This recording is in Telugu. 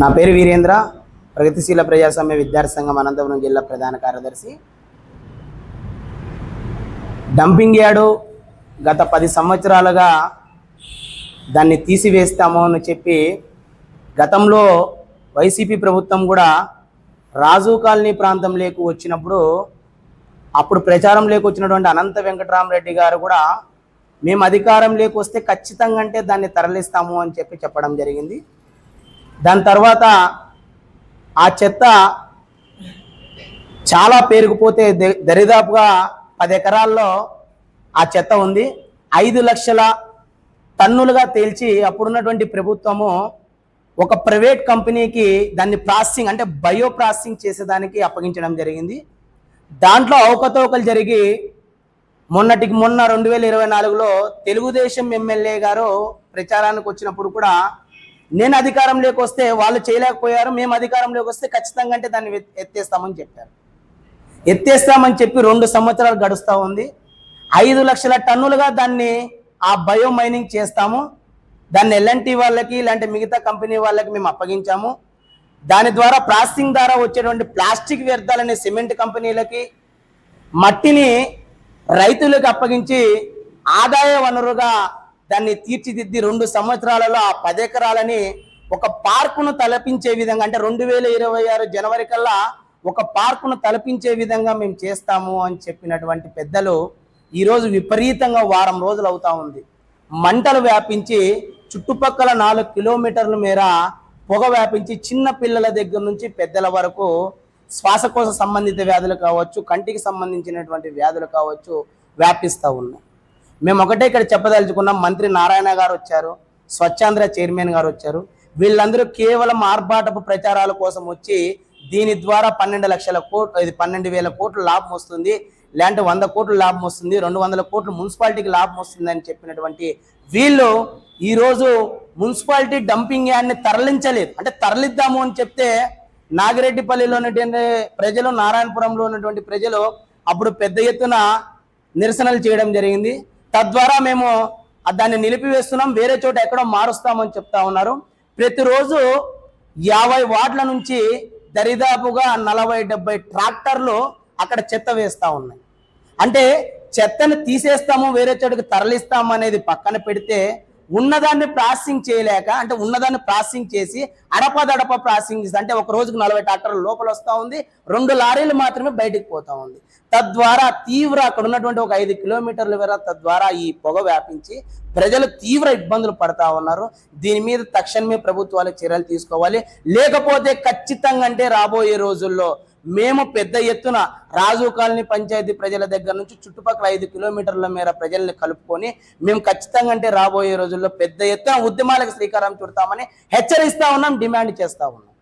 నా పేరు వీరేంద్ర, ప్రగతిశీల ప్రజాస్వామ్య విద్యార్థి సంఘం అనంతపురం జిల్లా ప్రధాన కార్యదర్శి. డంపింగ్ యార్డు గత 10 సంవత్సరాలుగా దాన్ని తీసివేస్తాము అని చెప్పి గతంలో వైసీపీ ప్రభుత్వం కూడా రాజు కాలనీ ప్రాంతంలోకి వచ్చినప్పుడు అప్పుడు ప్రచారంలోకి వచ్చినటువంటి అనంత వెంకటరామరెడ్డి గారు కూడా మేము అధికారంలోకి వస్తే ఖచ్చితంగా అంటే దాన్ని తరలిస్తాము అని చెప్పడం జరిగింది. దాని తర్వాత ఆ చెత్త చాలా పేరుకుపోతే దరిదాపుగా 10 ఎకరాల్లో ఆ చెత్త ఉంది. 5 లక్షల టన్నులుగా తేల్చి అప్పుడున్నటువంటి ప్రభుత్వము ఒక ప్రైవేట్ కంపెనీకి దాన్ని ప్రాసెసింగ్ అంటే బయో ప్రాసెసింగ్ చేసేదానికి అప్పగించడం జరిగింది. దాంట్లో అవకతవకలు జరిగి మొన్న 2024లో తెలుగుదేశం ఎమ్మెల్యే గారు ప్రచారానికి వచ్చినప్పుడు కూడా నేను అధికారంలోకి వస్తే వాళ్ళు చేయలేకపోయారు, మేము అధికారంలోకి వస్తే ఖచ్చితంగా అంటే దాన్ని ఎత్తేస్తామని చెప్పారు. ఎత్తేస్తామని చెప్పి 2 సంవత్సరాలు గడుస్తూ ఉంది. 5 లక్షల టన్నులుగా దాన్ని ఆ బయో మైనింగ్ చేస్తాము. దాన్ని ఎల్ఎన్టీ వాళ్ళకి ఇలాంటి మిగతా కంపెనీ వాళ్ళకి మేము అప్పగించాము. దాని ద్వారా ప్రాసెసింగ్ ద్వారా వచ్చేటువంటి ప్లాస్టిక్ వ్యర్థాలని సిమెంట్ కంపెనీలకి, మట్టిని రైతులకు అప్పగించి ఆదాయ వనరుగా దాన్ని తీర్చిదిద్ది 2 సంవత్సరాలలో ఆ 10 ఎకరాలని ఒక పార్కును తలపించే విధంగా అంటే 2026 జనవరి కల్లా ఒక పార్కును తలపించే విధంగా మేము చేస్తాము అని చెప్పినటువంటి పెద్దలు ఈరోజు విపరీతంగా వారం రోజులు అవుతా ఉంది. మంటలు వ్యాపించి చుట్టుపక్కల 4 కిలోమీటర్ల మేర పొగ వ్యాపించి చిన్న పిల్లల దగ్గర నుంచి పెద్దల వరకు శ్వాసకోశ సంబంధిత వ్యాధులు కావచ్చు, కంటికి సంబంధించినటువంటి వ్యాధులు కావచ్చు వ్యాపిస్తూ ఉన్నాయి. మేము ఒకటే ఇక్కడ చెప్పదలుచుకున్నాం. మంత్రి నారాయణ గారు వచ్చారు, స్వచ్ఛాంధ్ర చైర్మన్ గారు వచ్చారు. వీళ్ళందరూ కేవలం ఆర్భాటపు ప్రచారాల కోసం వచ్చి దీని ద్వారా 12,00,000 కోట్లు లాభం వస్తుంది, లేదంటే 100 కోట్లు లాభం వస్తుంది, 200 కోట్లు మున్సిపాలిటీకి లాభం వస్తుంది అని చెప్పినటువంటి వీళ్ళు ఈరోజు మున్సిపాలిటీ డంపింగ్ యార్డ్ని తరలించలేదు. అంటే తరలిద్దాము అని చెప్తే నాగిరెడ్డిపల్లిలో ఉన్నటువంటి ప్రజలు, నారాయణపురంలో ఉన్నటువంటి ప్రజలు అప్పుడు పెద్ద ఎత్తున నిరసనలు చేయడం జరిగింది. తద్వారా మేము దాన్ని నిలిపివేస్తున్నాం, వేరే చోట ఎక్కడో మారుస్తామని చెప్తా ఉన్నారు. ప్రతిరోజు 50 వార్డుల నుంచి దరిదాపుగా 40-70 ట్రాక్టర్లు అక్కడ చెత్త వేస్తూ ఉన్నాయి. అంటే చెత్తను తీసేస్తాము, వేరే చోటుకి తరలిస్తాము అనేది పక్కన పెడితే ఉన్నదాన్ని ప్రాసెసింగ్ చేయలేక, అంటే ఉన్నదాన్ని ప్రాసెసింగ్ చేసి అడపదడప ప్రాసెసింగ్ చేసి అంటే ఒక రోజుకు 40 ట్రాక్టర్లు లోపల వస్తూ ఉంది, 2 లారీలు మాత్రమే బయటకు పోతా ఉంది. తద్వారా అక్కడ ఉన్నటువంటి ఒక 5 కిలోమీటర్ల వరకు తద్వారా ఈ పొగ వ్యాపించి ప్రజలు తీవ్ర ఇబ్బందులు పడతా ఉన్నారు. దీని మీద తక్షణమే ప్రభుత్వాలు చర్యలు తీసుకోవాలి. లేకపోతే ఖచ్చితంగా అంటే రాబోయే రోజుల్లో మేము పెద్ద ఎత్తున రాజు కాలనీ పంచాయతీ ప్రజల దగ్గర నుంచి చుట్టుపక్కల 5 కిలోమీటర్ల మేర ప్రజల్ని కలుపుకొని మేము ఖచ్చితంగా అంటే రాబోయే రోజుల్లో పెద్ద ఎత్తున ఉద్యమాలకు శ్రీకారం చుడతామని హెచ్చరిస్తా ఉన్నాం, డిమాండ్ చేస్తా ఉన్నాం.